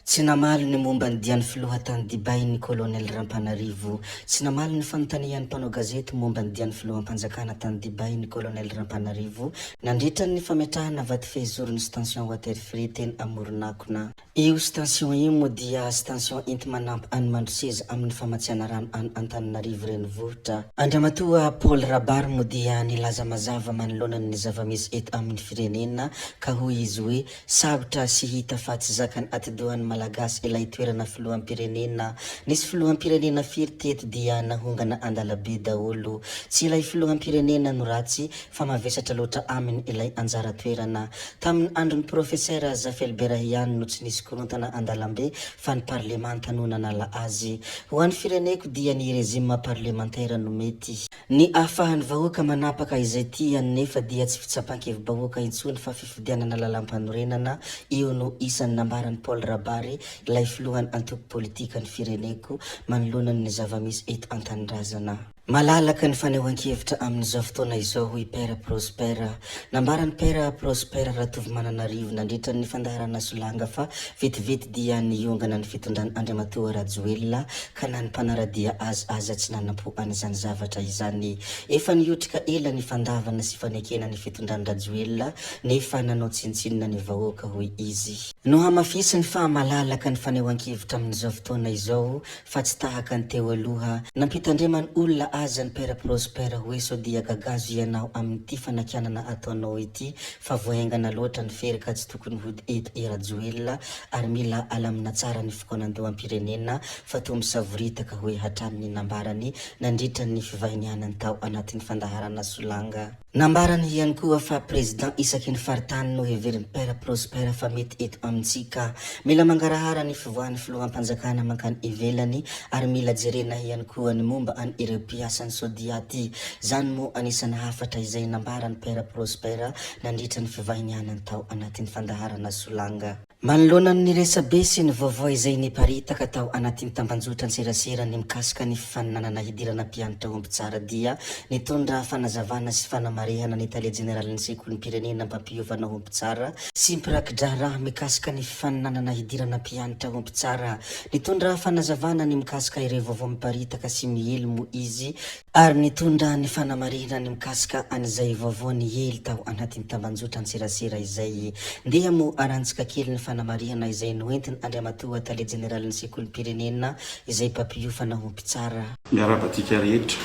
Tsy namaly ny momba ny diany filohatany Dibay ny kolonel Rampanarivo. Tsy namaly ny fanontanian'ny mpanao gazety momba ny diany filoham-panjakana tany Dibay ny kolonel Rampanarivo nandritra ny fametrahana vaty fehizoro ny station water free teny Amoronakona. Io station io moa dia station enti manampy any Mandroseza amin'ny famatsiana rano any Antananarivo renivohitra. Andriamatoa Paul Rabary moa dia nilaza mazava manoloanany ny zava-misy eto amin'ny firenena ka hoy izy hoe sabotra sy hita fa tsy zakany atidohan'ny malagasy ilay toerana filoham-pirenena. Nisy filoham-pirenena firy teto dia nahongana andalabe daholo. Tsy ilay filoham-pirenena no ratsy fa mavesatra loatra aminy ilay anjara toerana. Tamin'ny andron'ny professeur Zafel Berahian no tsy nisy korontana andalambe fa ny parlement tanona nala azy. Ho an'ny fireneko dia ny régime parlementaire no mety. Ny ahafahan'ny vahoaka manapaka izay tiany nefa dia tsy fitsapan-kevim-bahoaka intsony fa fifidianana lalam-panorenana. Io no isan'ny nambaran'ny Paul Rabary ilay filohan'ny antoko politika ny fireneko manoloana ny zava-misy eto an-tanindrazana. Malalaka ny fanehoan-kevitra amin'izao fotoana izao hoy Père Prospère. Nambaran'ny Père Prospère Ratovimananarivo nandritra ny fandaharana solanga fa vetivety dia niongana ny fitondrany Andriamatoa Rajoelina ka na ny mpanaradia aza tsy nanampo an'izany zavatra izany. Efa niotrika ela ny fandavana sy fanekena ny fitondrany Rajoelina nefa nanao tsintsinina ny vahoaka hoy izy. No hamafisiny fa malalaka ny fanehoan-kevitra amin'izao fotoana izao fa tsy tahaka ny teo aloha nampitandremany olona aza ny Père Prospère hoe sao dia gagazo ianao amin'ity fanakianana ataonao ity fa voaingana loatra ny ferika tsy tokony hody eto Rajoelina ary mila alamina tsara ny fikonan-doham-pirenena fa toa misavoritaka hoe hatramin'ny nambarany nandritra ny fivahinianany tao anatin'ny fandaharana solanga. Nambarany ihany koa fa président isaky ny faritany no heverin'ny Père Prospère fa mety eto amintsika. Mila mangarahara ny fivoahan'ny filoham-panjakana mankany ivelany ary mila jerena ihany koa ny momba any ireo mpiasan'ny sodiaty. Zany moa anisan'ny hafatra izay nambaran'ny Père Prospère nandritra ny fivahinianany tao anatin'ny fandaharana solanga. Manoloana ny resabe sy ny vaovao izay niparitaka tao anatin'ny tambanjotra serasera ny mikasika ny fifaninanana hidirana mpianatra ombitsara dia nitondra fanazavana sy fanamarehana ny Italia Generalin'ny sekolim-pirenena mpampiovana ombitsara sy mpirakidra raha mikasika ny fifaninanana hidirana mpianatra ombitsara. Nitondra fanazavana ny mikasika ireo vaovao miparitaka sy miely mo izy ary nitondra ny fanamarehana ny mikasika an'izay vaovao ny ely tao anatin'ny tambanjotra serasera izay. Ndeha mo arantsika kely ny fanamarihana izay noentiny Andriamatoa Italia Generalin'ny sekolim-pirenena izay mpampiofana ombitsara. Miarabatsika rehetra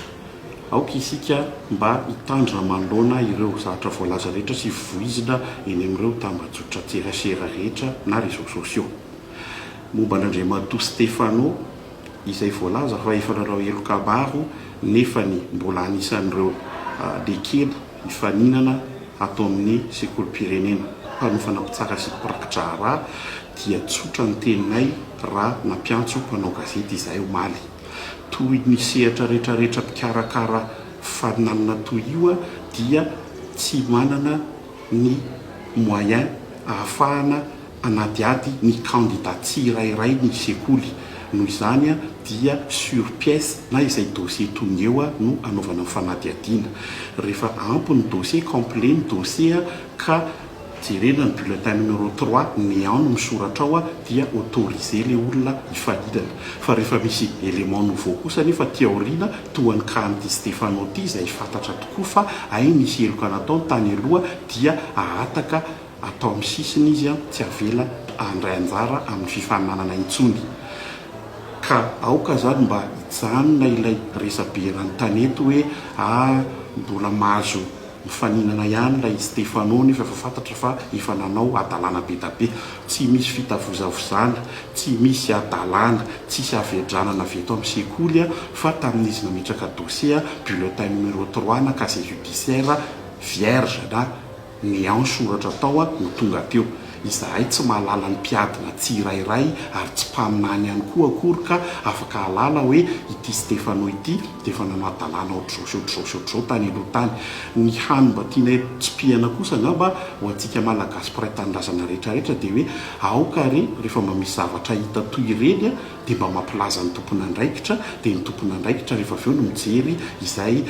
aoka isika mba hitandrina manoloana ireo zavatra voalaza rehetra sy voizina eny amin'ireo tambanjotra serasera rehetra na réseaux sociaux. Momba an'Andriamatoa Stefano izay voalaza fa efa nanao elokabaro nefa ny mbola anisan'ireo lekely hifaninana atao amin'ny sekolim-pirenena mpanofana mpitsara sy mpirakitra raha dia tsotra ny teninay raha nampiantso mpanao gazety izay omaly. Toy ny sehatra rehetrarehetra mpikarakara faninanana toy io dia tsy manana ny moyen ahafahana anadiady ny candidat tsirairay ny sekoly. Noho izany dia sur pièce na izay dossier tony eo no anaovana fanadiadiana. Rehefa ampy ny dossier complet ny dossier ka jerena ny bulletin numéro 3 néant no misoratra ao dia autorisé le olona hifaninana. Fa rehefa misy élément nouveau kosa nefa théorina toa ny kanty Stefano ty izay fantatra tokoa fa ay nisy eloka natao tany aloha dia ahataka atao amin'ny sisiny izy tsy avela andray anjara amin'ny fifaninanana intsony. Ka aoka zany mba hijanona ilay resabe ranontany eto hoe mbola mahazo mifaninana ihany lay Stefano nefa fantatra fa efa nanao adalana be da be, tsy misy fitavozavozana, tsy misy adalana, tsisy avedranana avy eto amin'ny sekoly fa tamin'izy nametraka dossier bulletin numéro 3 na casier judiciaire vierge na néant soratra tao no tonga teo. Izahay tsy mahalala ny mpiadina tsirairay ary tsy mpaminany ihany koa akory ka afaka halala hoe ity Stefano ity dia efa nanao adalana ohatr'izao tany aloha tany. Ny hany mba tiana tsipihana kosa angamba ho antsika malagasy mpiray tanindrazana rehetrarehetra dia hoe aoka rehefa mba misy zavatra hita toy ireny dia mba mampilaza ny tompona andraikitra dia ny tompona andraikitra rehefa avy eo no mijery izay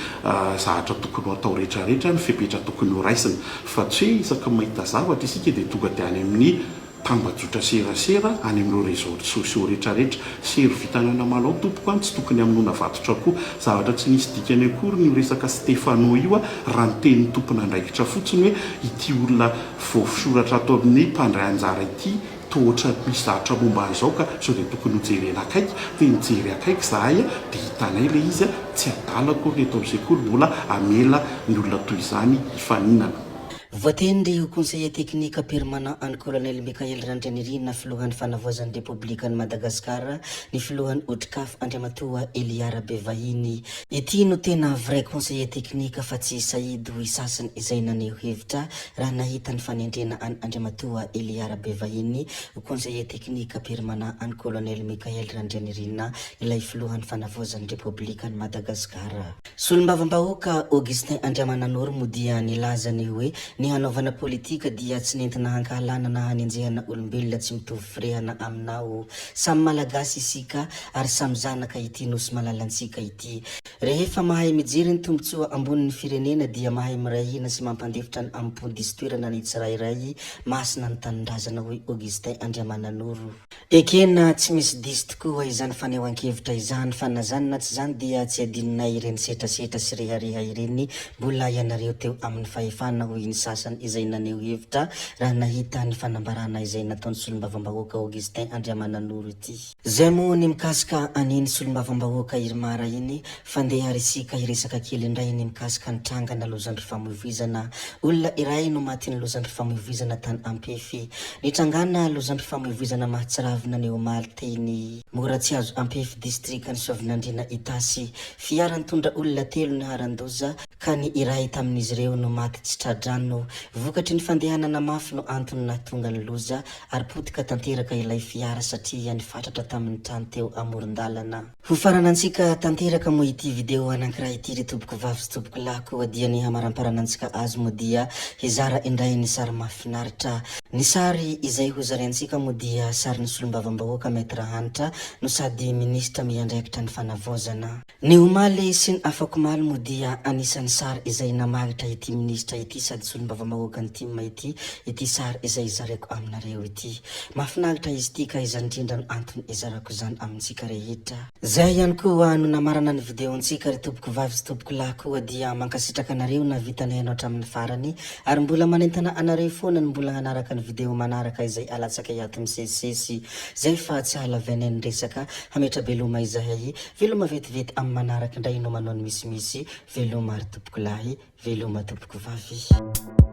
zavatra tokony atao rehetrarehetra ny fepetra tokony ho raisina fa tsy hoe isaka mahita zavatra isika dia tonga dia any amin'ny tambajotra serasera any amin'ireo réseau sociaux rehetrarehetra. Sery vitanana malao tompoko any tsy tokony aminona vatotra koa, zavatra tsy nisy dikany akory ny resaka Stefano io a, raha ny tenin'ny tompona andraikitra fotsiny hoe ity olona voafisoratra ato amin'ny mpandray anjara ity tohatra misy zavatra momba an'izao ka sao dia tokony hojerena akaiky, dia nijery akaiky zahay a, dia hitanay le izy a tsy adalako ny eto amin'izay kory mbola amela ny olona toy izany hifaninana. Voatendry ho conseiller technique permanent any colonel Mikael Randrianirina filohan'ny fanavoazan'ny Republikan'i Madagasikara ny filohan'ny ODCAF Andriamatoa Eliara Bevahiny. Ity no tena vrai conseiller technique fa tsy Saidy ho sasany izay naneho hevitra raha nahita ny fanendrena any Andriamatoa Eliara Bevahiny ho conseiller technique permanent any colonel Mikael Randrianirina ilay filohan'ny fanavoazan'ny Republikan'i Madagasikara. Solombavambahoaka Augustin Andriamananoro moa dia nilazany hoe ny hanaovana politika dia tsy nentina hankahalana na hanenjehana olombelona tsy mitovy firehana aminao. Samy malagasy isika ary samy zanaka ity no sy malalantsika ity. Rehefa mahay mijery ny tombontsoa ambonin'ny firenena dia mahay mirahina sy mampandefitra ny ampodisy toerana ny tsirairay masina ny tanindrazana hoe Augustin Andriamananoro. Ekena tsy misy diso tokoa izany fanehoan-kevitra izany fa na zany na tsy zany dia tsy adininay ireny setrasetra sy rehareha ireny mbola ianareo teo amin'ny fahefana hoy ny sasany izay naneho hevitra raha nahita ny fanambarana izay nataon'ny solombavambahoaka Augustin Andriamananoro ity. Zay moa ny mikasika aniny solombavambahoaka Irmara iny fandeha risika iresaka kely indray ny mikasika ny trangana lozandry famoivizana. Olona iray no maty ny lozandry famoivizana tany Ampefy. Ny trangana lozandry famoivizana mahatsiravina ny omaly teny Moratsiazo Ampefy district ny Soavinandriana Itasy. Fiara nitondra olona telo ny harandoza ka ny iray tamin'izy ireo no maty tsy tradrano. Vokatry ny fandehanana mafy no antony nahatonga ny loza ary potika tanteraka ilay fiara satria nifatratra tamin'ny trano teo amoron-dalana. Ho faranantsika tanteraka moa ity video anankiray ity ry tompoko vavy sy tompoko lahy koa dia ny hamaramparanansika azy moa dia hizara indray ny sary mahafinaritra. Ny sary izay ho zaraintsika moa dia sary ny solombavambahoaka Maître Hanitra no sady ministra miandraikitra ny fanavozana. Ny omaly sy ny afakomaly moa dia anisan'ny sary izay namagitra ity ministra ity sady solombavambahoaka ny tima ity sary izay zaraiko aminareo ity. Mahafinaritra izy ity ka izany indrindra no antony izarako izany amintsika rehetra. Zay ihany koa no namarana ny videontsika ry tompoko vavy sy tompoko lahy koa dia mankasitraka anareo na vitanay anao hatramin'ny farany ary mbola manentana anareo foana ny mbola hanaraka ny video manaraka izay alatsaka iato misesisesy. Zay fa tsy halavenay ny resaka hametra veloma izahay veloma vetivety amin'ny manaraka indray no manao ny misimisy veloma ry tompoko lahy veloma tompoko vavy.